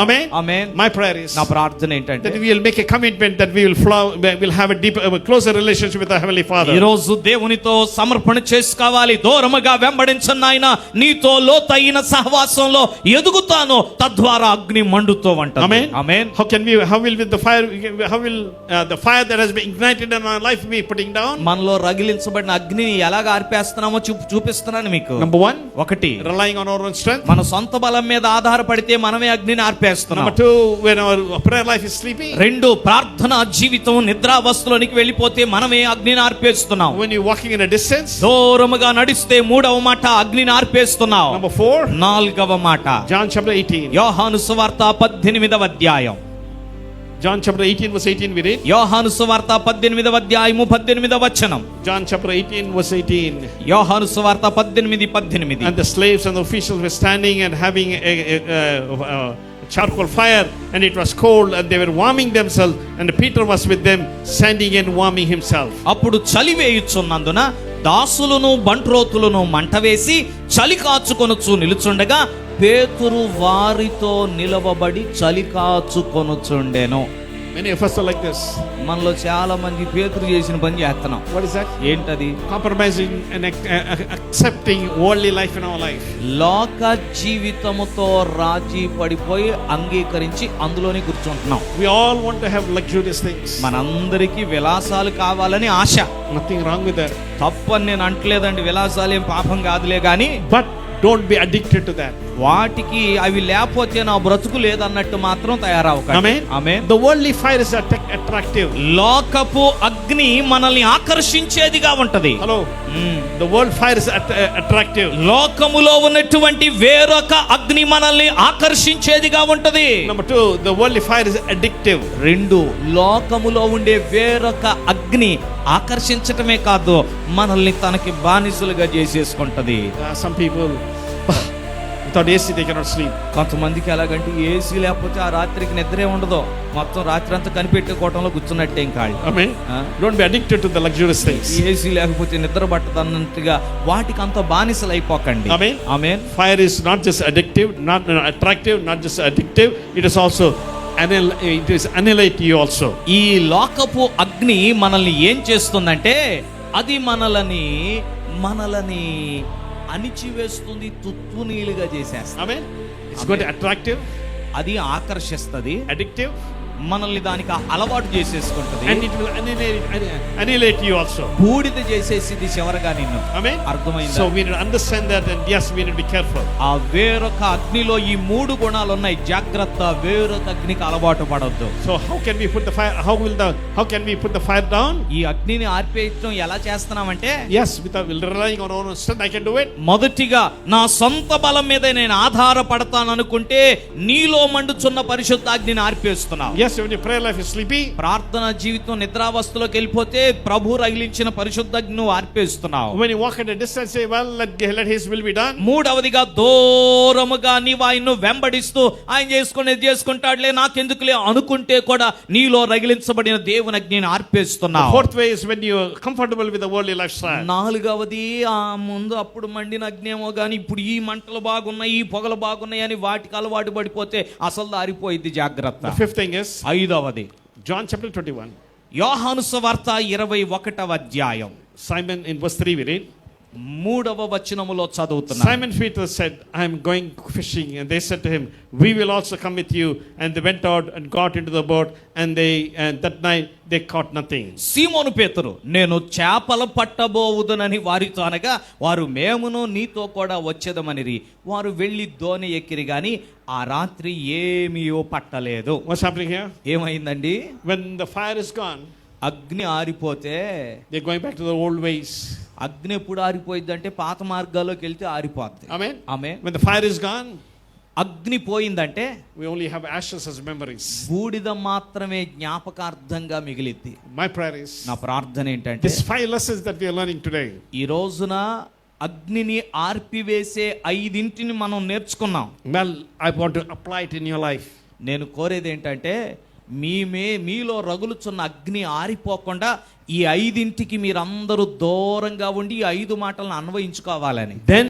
Amen. Amen. My prayer is నా ప్రార్థన ఏంటంటే that we will make a commitment that we will have a deeper, closer relationship with our Heavenly Father. ఈ రోజు దేవునితో సమర్పణ చేసుకోవాలి. దూరముగా వెంబడించను ఆయన, నీతో లోతైన సహవాసంలో ఎదుగుతాను, తద్వారా అగ్ని మండుతూ ఉంటుంది. Amen. Amen. How will the fire that has been ignited in our life be putting down? మనలో రగిలించబడిన అగ్నిని ఎలాగ ఆర్పేస్తున్నామో చూపిస్తున్నాను మీకు. Number 1, ఒకటి, relying on our own strength. మన సొంత బలం మీద ఆధారపడితే మనమే అగ్నిని ఆర్పేస్తున్నాం. Number 2, when our prayer life is sleepy. రెండు, ప్రార్థన జీవితం నిద్రావస్థలోనికి వెళ్ళిపోతే మనమే అగ్నిని ఆర్పేస్తున్నాం. When you're walking in a distance. దూరముగా నడిస్తే మూడవ మాట అగ్నిని ఆర్పేస్తున్నాం. Number 4, నాలుగవ మాట John chapter 18. యోహాను సువార్త 18వ అధ్యాయం. John chapter 18 verse 18 we read. యోహాను సువార్త 18వ అధ్యాయము 18వ వచనం. John chapter 18 verse 18. యోహాను సువార్త 18:18. And the slaves and the officials were standing and having a charcoal fire, and it was cold, and they were warming themselves, and Peter was with them, standing and warming himself. అప్పుడు చలి వేయుచున్నందున దాసులను బంట్రోతులను మంట వేసి చలి కాచుకొనుచు నిలుచుండగా పేతురు వారితో నిలవబడి చలి కాచుకొనుచుండెను. Many of us are like this. మనలో చాలా మంది పేతురు చేసిన పని చేస్తున్నాం. What is that? ఏంటది? Compromising and accepting worldly life in our life. లోక జీవితముతో రాజీ పడిపోయి అంగీకరించి అందులోనే కూర్చుంటున్నాం. We all want to have luxurious things. మనందరికీ విలాసాలు కావాలని ఆశ. Nothing wrong with that. తప్పని నేను అంటలేదండి, విలాసాలు ఏం పాపం కాదులే కానీ, But don't be addicted to that. వాటికి అవి లేకపోతే నా బ్రతుకు లేదన్నట్టు మాత్రం తయారవుకండి. Amen. Amen. The worldly fire is attractive. లోకపు అగ్ని మనల్ని ఆకర్షించేదిగా ఉంటది. Hello. The world fire is attractive. లోకములో ఉన్నటువంటి వేరొక అగ్ని మనల్ని ఆకర్షించేదిగా ఉంటది. Number 2, the worldly fire is addictive. రెండు, లోకములో ఉండే వేరొక అగ్ని ఆకర్షించటమే కాదు, మనల్ని తనకి బానిసలుగా చేసేసుకుంటది. Some people without AC they cannot sleep. కొంతమందికి ఎలాగంటే ఏసీ లేకపోతే ఆ రాత్రికి నిద్రే ఉండదు, మొత్తం రాత్రి అంతా కనిపెట్టుకోవటంలో కూర్చున్నట్టే ఇంకా. Amen. Don't be addicted to the luxurious things. AC లేకపోతే నిద్ర పట్టదన్నట్టుగా వాటికి అంత బానిసలు అయిపోకండి. Amen. Amen. Fire is not just addictive, not attractive, not just addictive. It is also annihilate you also. ఈ లోకపు అగ్ని మనల్ని ఏం చేస్తుందంటే అది మనలని అణిచివేస్తుంది, తుత్తునీలుగా చేసేస్తుంది. Amen. It's going to attractive, అది ఆకర్షిస్తుంది, addictive, మనల్ని దానికి అలవాటు చేసేసుకుంటది, and it will annihilate you also. బూడిద చేసేసింది చివరగా నిన్ను. Amen. అర్థమైందా? So we need to understand that, and yes, we need to be careful. ఆ వేరొక అగ్నిలో ఈ మూడు గుణాలు ఉన్నాయి. జాగ్రత్త, వేరొక అగ్నికి అలవాటు పడొద్దు. So how can we put the fire? How can we put the fire down? ఈ అగ్నిని ఆర్పేయటం ఎలా చేస్తున్నామంటే, Yes, without relying on our own strength, I can do it. మొదటిగా నా సొంత బలం మీద నేను ఆధారపడతాను అనుకుంటే నీలో మండుచున్న పరిశుద్ధాగ్నిని ఆర్పేస్తున్నావు. Yes, when your prayer life is sleepy, ప్రార్థన జీవితం నిద్రావస్థలోకి వెళ్ళిపోతే ప్రభు రగిలించిన పరిశుద్ధాగ్ని నువ్వు ఆర్పేస్తున్నావు. when you walk at a distance, say, well, let his will be done. మూడవదిగా దూరముగా నీవు ఆయన్ను వెంబడిస్తూ ఆయన చేసుకుంటాడులే నాకెందుకులే అనుకుంటే కూడా నీలో రగిలించబడిన దేవుని అగ్నిని ఆర్పేస్తున్నావు. Fourth way is when you are comfortable with the worldly lifestyle. నాలుగవది, ఆ ముందు అప్పుడు మండిన అగ్నేమో గాని ఇప్పుడు ఈ మంటలు బాగున్నాయి, ఈ పొగలు బాగున్నాయి అని వాటికి అలవాటు పడిపోతే అసలు దారిపోయింది. జాగ్రత్త. The fifth thing is ఐదవది, John chapter 21. యోహాను సువార్త 21వ అధ్యాయం. Simon in verse 3 we read. 3వ వచనములో చదువుతున్నా. Simon Peter said, I am going fishing, and they said to him, we will also come with you. And they went out and got into the boat, and that night they caught nothing. సీమోను పేతురు, నేను చేపలు పట్టబోవుదునని వారితో అనగా వారు మేమును నీతో కూడా వచ్చేదమనిరి. వారు వెళ్ళి దోణి ఎక్కిరి గాని ఆ రాత్రి ఏమీయో పట్టలేదు. What's happening here? ఏమైందండి? When the fire is gone, అగ్ని ఆరిపోతే they're going back to the old ways. అగ్ని ఎప్పుడు ఆరిపోయింది అంటే పాత మార్గాల్లోకి వెళ్తే ఆరిపోద్ది. Amen. ఆమె. When the fire is gone, అగ్ని పోయిందంటే we only have ashes as memories. బూడిద మాత్రమే జ్ఞాపకార్థంగా మిగిలిద్ది. My prayer is, నా ప్రార్థన ఏంటంటే, these 5 lessons that we are learning today, ఈ రోజున అగ్నిని ఆర్పివేసే 5 మనం నేర్చుకున్నాం. well, I want to apply it in your life. నేను కోరేది ఏంటంటే మీలో రగులుచున్న అగ్ని ఆరిపోకుండా ఈ 5 మీరందరూ దూరంగా ఉండి ఈ 5 మాటలను అన్వయించుకోవాలని. Then